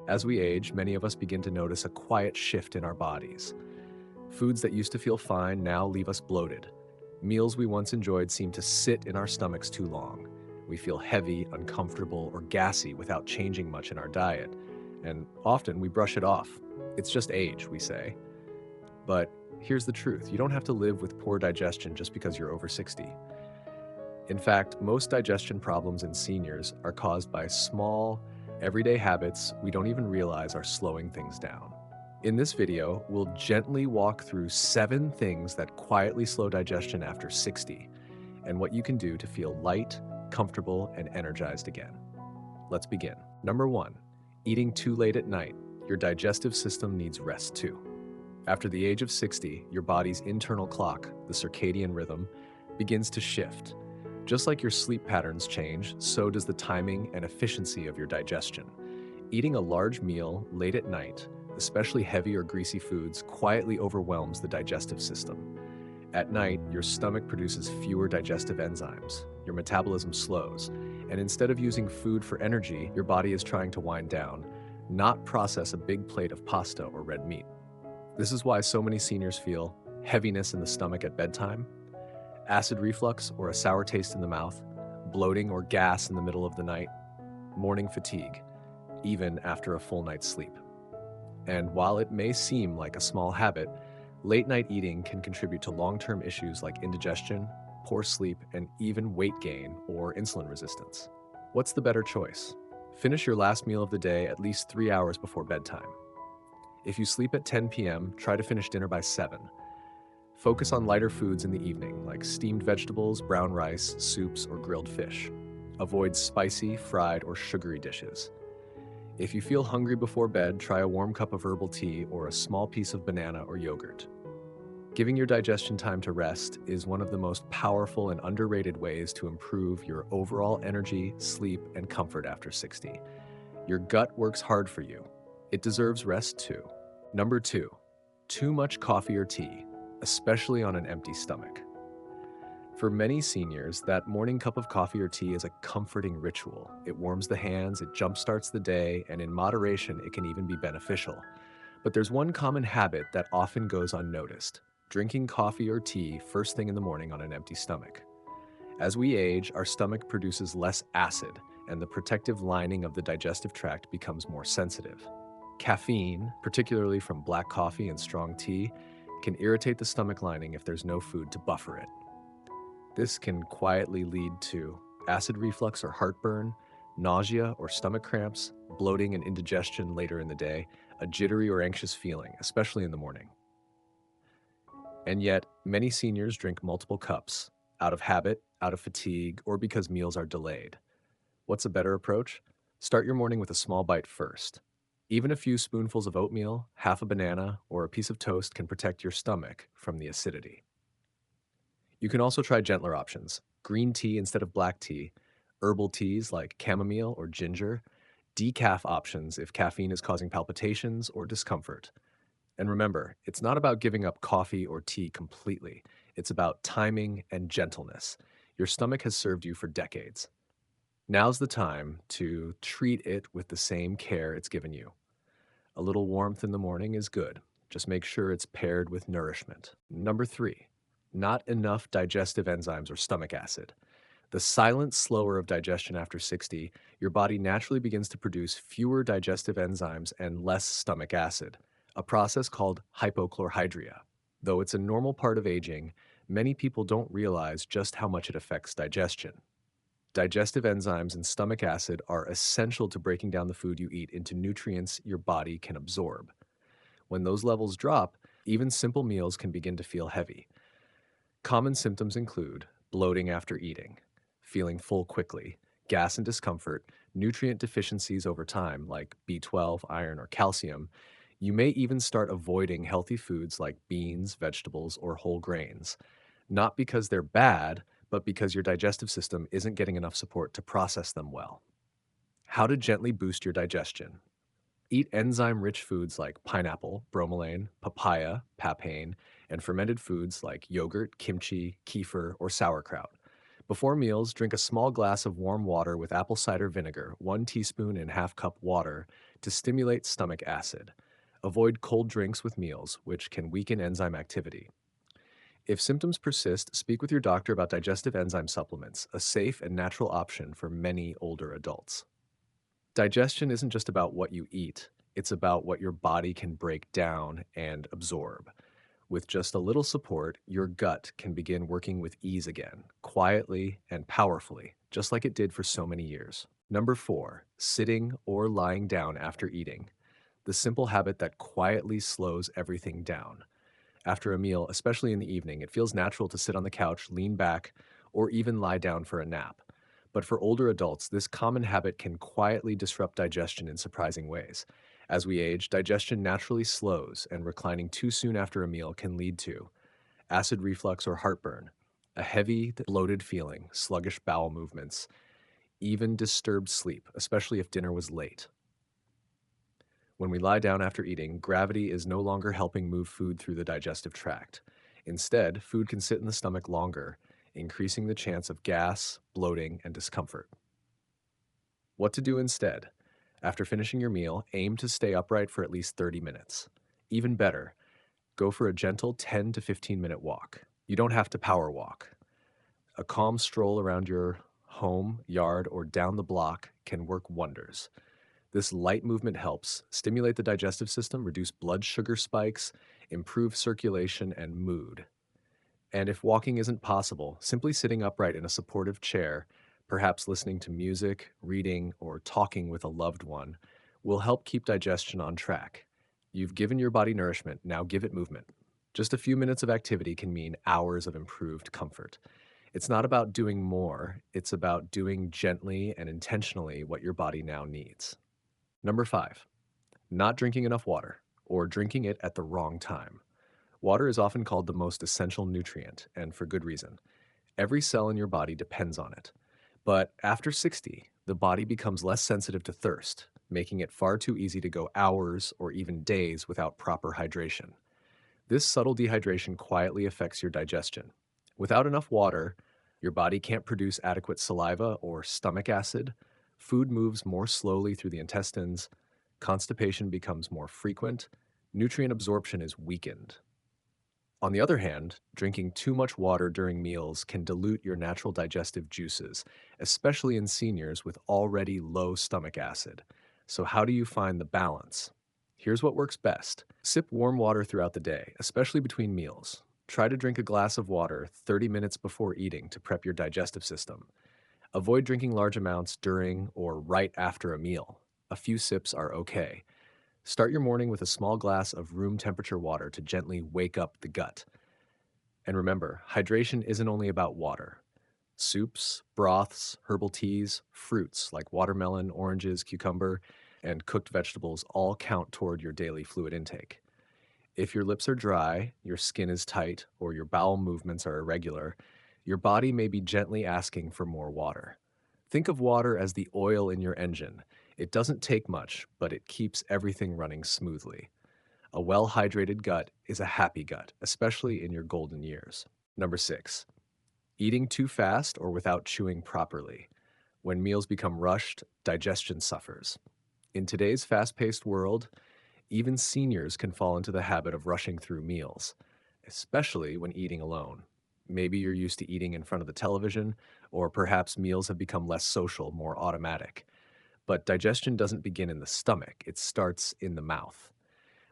As we age, many of us begin to notice a quiet shift in our bodies. Foods that used to feel fine now leave us bloated. Meals we once enjoyed seem to sit in our stomachs too long. We feel heavy, uncomfortable, or gassy without changing much in our diet. And often we brush it off. It's just age, we say. But here's the truth: you don't have to live with poor digestion just because you're over 60. In fact, most digestion problems in seniors are caused by small, everyday habits we don't even realize are slowing things down. In this video, we'll gently walk through 7 things that quietly slow digestion after 60 and what you can do to feel light, comfortable, and energized again. Let's begin. Number 1, eating too late at night. Your digestive system needs rest too. After the age of 60, your body's internal clock, the circadian rhythm, begins to shift. Just like your sleep patterns change, so does the timing and efficiency of your digestion. Eating a large meal late at night, especially heavy or greasy foods, quietly overwhelms the digestive system. At night, your stomach produces fewer digestive enzymes, your metabolism slows, and instead of using food for energy, your body is trying to wind down, not process a big plate of pasta or red meat. This is why so many seniors feel heaviness in the stomach at bedtime, acid reflux or a sour taste in the mouth, bloating or gas in the middle of the night, morning fatigue, even after a full night's sleep. And while it may seem like a small habit, late night eating can contribute to long-term issues like indigestion, poor sleep, and even weight gain or insulin resistance. What's the better choice? Finish your last meal of the day at least 3 hours before bedtime. If you sleep at 10 p.m., try to finish dinner by 7. Focus on lighter foods in the evening, like steamed vegetables, brown rice, soups, or grilled fish. Avoid spicy, fried, or sugary dishes. If you feel hungry before bed, try a warm cup of herbal tea or a small piece of banana or yogurt. Giving your digestion time to rest is one of the most powerful and underrated ways to improve your overall energy, sleep, and comfort after 60. Your gut works hard for you. It deserves rest too. Number 2, too much coffee or tea, especially on an empty stomach. For many seniors, that morning cup of coffee or tea is a comforting ritual. It warms the hands, it jumpstarts the day, and in moderation, it can even be beneficial. But there's one common habit that often goes unnoticed: drinking coffee or tea first thing in the morning on an empty stomach. As we age, our stomach produces less acid, and the protective lining of the digestive tract becomes more sensitive. Caffeine, particularly from black coffee and strong tea, can irritate the stomach lining if there's no food to buffer it. This can quietly lead to acid reflux or heartburn, nausea or stomach cramps, bloating and indigestion later in the day, a jittery or anxious feeling, especially in the morning. And yet, many seniors drink multiple cups, out of habit, out of fatigue, or because meals are delayed. What's a better approach? Start your morning with a small bite first. Even a few spoonfuls of oatmeal, half a banana, or a piece of toast can protect your stomach from the acidity. You can also try gentler options: green tea instead of black tea, herbal teas like chamomile or ginger, decaf options if caffeine is causing palpitations or discomfort. And remember, it's not about giving up coffee or tea completely. It's about timing and gentleness. Your stomach has served you for decades. Now's the time to treat it with the same care it's given you. A little warmth in the morning is good. Just make sure it's paired with nourishment. Number 3, not enough digestive enzymes or stomach acid. The silent slower of digestion after 60, your body naturally begins to produce fewer digestive enzymes and less stomach acid, a process called hypochlorhydria. Though it's a normal part of aging, many people don't realize just how much it affects digestion. Digestive enzymes and stomach acid are essential to breaking down the food you eat into nutrients your body can absorb. When those levels drop, even simple meals can begin to feel heavy. Common symptoms include bloating after eating, feeling full quickly, gas and discomfort, nutrient deficiencies over time like B12, iron, or calcium. You may even start avoiding healthy foods like beans, vegetables, or whole grains, not because they're bad, but because your digestive system isn't getting enough support to process them well. How to gently boost your digestion. Eat enzyme-rich foods like pineapple, bromelain, papaya, papain, and fermented foods like yogurt, kimchi, kefir, or sauerkraut. Before meals, drink a small glass of warm water with apple cider vinegar, 1 teaspoon in half cup water, to stimulate stomach acid. Avoid cold drinks with meals, which can weaken enzyme activity. If symptoms persist, speak with your doctor about digestive enzyme supplements, a safe and natural option for many older adults. Digestion isn't just about what you eat, it's about what your body can break down and absorb. With just a little support, your gut can begin working with ease again, quietly and powerfully, just like it did for so many years. Number 4, sitting or lying down after eating. The simple habit that quietly slows everything down. After a meal, especially in the evening, it feels natural to sit on the couch, lean back, or even lie down for a nap. But for older adults, this common habit can quietly disrupt digestion in surprising ways. As we age, digestion naturally slows, and reclining too soon after a meal can lead to acid reflux or heartburn, a heavy, bloated feeling, sluggish bowel movements, even disturbed sleep, especially if dinner was late. When we lie down after eating, gravity is no longer helping move food through the digestive tract. Instead, food can sit in the stomach longer, increasing the chance of gas, bloating, and discomfort. What to do instead? After finishing your meal, aim to stay upright for at least 30 minutes. Even better, go for a gentle 10 to 15-minute walk. You don't have to power walk. A calm stroll around your home, yard, or down the block can work wonders. This light movement helps stimulate the digestive system, reduce blood sugar spikes, improve circulation and mood. And if walking isn't possible, simply sitting upright in a supportive chair, perhaps listening to music, reading, or talking with a loved one, will help keep digestion on track. You've given your body nourishment, now give it movement. Just a few minutes of activity can mean hours of improved comfort. It's not about doing more, it's about doing gently and intentionally what your body now needs. Number 5, not drinking enough water or drinking it at the wrong time. Water is often called the most essential nutrient, and for good reason. Every cell in your body depends on it. But after 60, the body becomes less sensitive to thirst, making it far too easy to go hours or even days without proper hydration. This subtle dehydration quietly affects your digestion. Without enough water, your body can't produce adequate saliva or stomach acid, food moves more slowly through the intestines, constipation becomes more frequent, nutrient absorption is weakened. On the other hand, drinking too much water during meals can dilute your natural digestive juices, especially in seniors with already low stomach acid. So, how do you find the balance? Here's what works best: sip warm water throughout the day, especially between meals. Try to drink a glass of water 30 minutes before eating to prep your digestive system. Avoid drinking large amounts during or right after a meal. A few sips are okay. Start your morning with a small glass of room temperature water to gently wake up the gut. And remember, hydration isn't only about water. Soups, broths, herbal teas, fruits like watermelon, oranges, cucumber, and cooked vegetables all count toward your daily fluid intake. If your lips are dry, your skin is tight, or your bowel movements are irregular, your body may be gently asking for more water. Think of water as the oil in your engine. It doesn't take much, but it keeps everything running smoothly. A well-hydrated gut is a happy gut, especially in your golden years. Number 6, eating too fast or without chewing properly. When meals become rushed, digestion suffers. In today's fast-paced world, even seniors can fall into the habit of rushing through meals, especially when eating alone. Maybe you're used to eating in front of the television, or perhaps meals have become less social, more automatic. But digestion doesn't begin in the stomach, it starts in the mouth.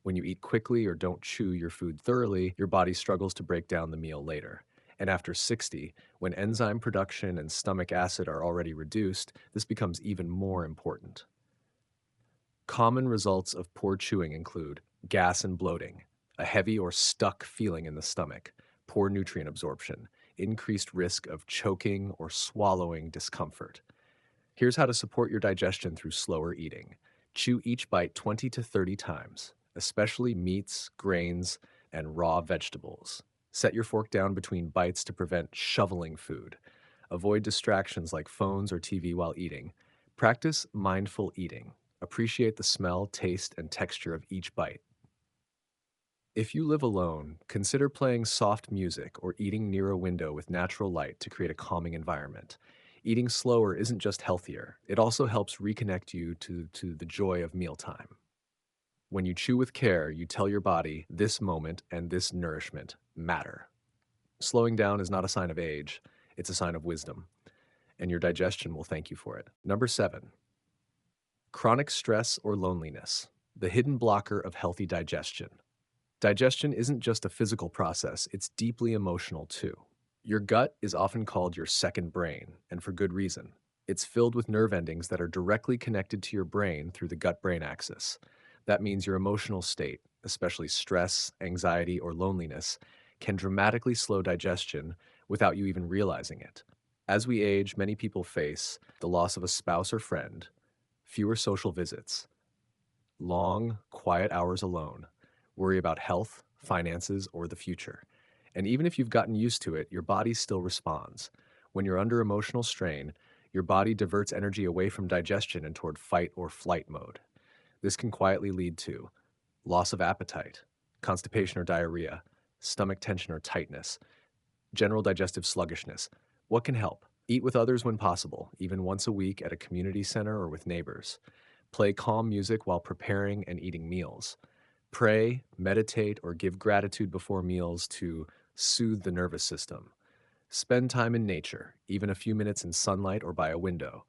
When you eat quickly or don't chew your food thoroughly, your body struggles to break down the meal later. And after 60, when enzyme production and stomach acid are already reduced, this becomes even more important. Common results of poor chewing include gas and bloating, a heavy or stuck feeling in the stomach, poor nutrient absorption, increased risk of choking or swallowing discomfort. Here's how to support your digestion through slower eating. Chew each bite 20 to 30 times, especially meats, grains, and raw vegetables. Set your fork down between bites to prevent shoveling food. Avoid distractions like phones or TV while eating. Practice mindful eating. Appreciate the smell, taste, and texture of each bite. If you live alone, consider playing soft music or eating near a window with natural light to create a calming environment. Eating slower isn't just healthier, it also helps reconnect you to the joy of mealtime. When you chew with care, you tell your body this moment and this nourishment matter. Slowing down is not a sign of age, it's a sign of wisdom, and your digestion will thank you for it. Number 7, chronic stress or loneliness, the hidden blocker of healthy digestion. Digestion isn't just a physical process, it's deeply emotional too. Your gut is often called your second brain, and for good reason. It's filled with nerve endings that are directly connected to your brain through the gut brain axis. That means your emotional state, especially stress, anxiety, or loneliness, can dramatically slow digestion without you even realizing it. As we age, many people face the loss of a spouse or friend, fewer social visits, long, quiet hours alone, worry about health, finances, or the future. And even if you've gotten used to it, your body still responds. When you're under emotional strain, your body diverts energy away from digestion and toward fight or flight mode. This can quietly lead to loss of appetite, constipation or diarrhea, stomach tension or tightness, general digestive sluggishness. What can help? Eat with others when possible, even once a week at a community center or with neighbors. Play calm music while preparing and eating meals. Pray, meditate, or give gratitude before meals to soothe the nervous system. Spend time in nature, even a few minutes in sunlight or by a window.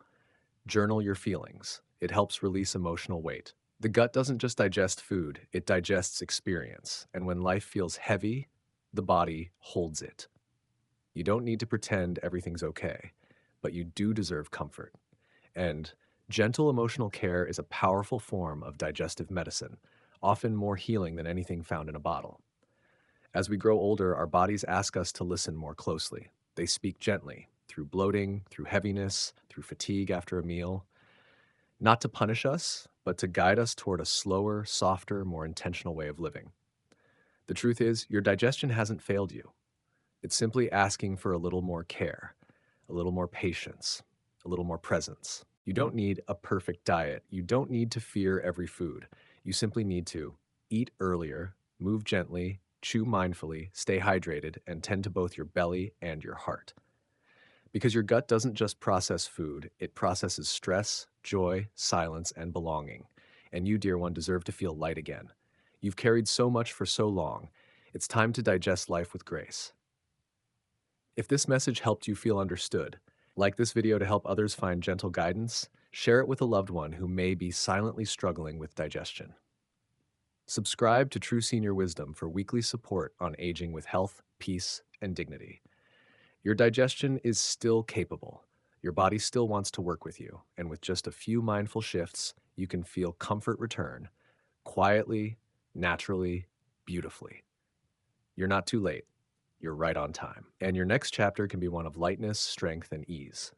Journal your feelings. It helps release emotional weight. The gut doesn't just digest food, it digests experience. And when life feels heavy, the body holds it. You don't need to pretend everything's okay, but you do deserve comfort. And gentle emotional care is a powerful form of digestive medicine, often more healing than anything found in a bottle. As we grow older, our bodies ask us to listen more closely. They speak gently, through bloating, through heaviness, through fatigue after a meal, not to punish us, but to guide us toward a slower, softer, more intentional way of living. The truth is, your digestion hasn't failed you. It's simply asking for a little more care, a little more patience, a little more presence. You don't need a perfect diet. You don't need to fear every food. You simply need to eat earlier, move gently, chew mindfully, stay hydrated, and tend to both your belly and your heart. Because your gut doesn't just process food, it processes stress, joy, silence, and belonging. And you, dear one, deserve to feel light again. You've carried so much for so long. It's time to digest life with grace. If this message helped you feel understood, like this video to help others find gentle guidance, share it with a loved one who may be silently struggling with digestion. Subscribe to True Senior Wisdom for weekly support on aging with health, peace, and dignity. Your digestion is still capable. Your body still wants to work with you, and with just a few mindful shifts, you can feel comfort return, quietly, naturally, beautifully. You're not too late. You're right on time. And your next chapter can be one of lightness, strength, and ease.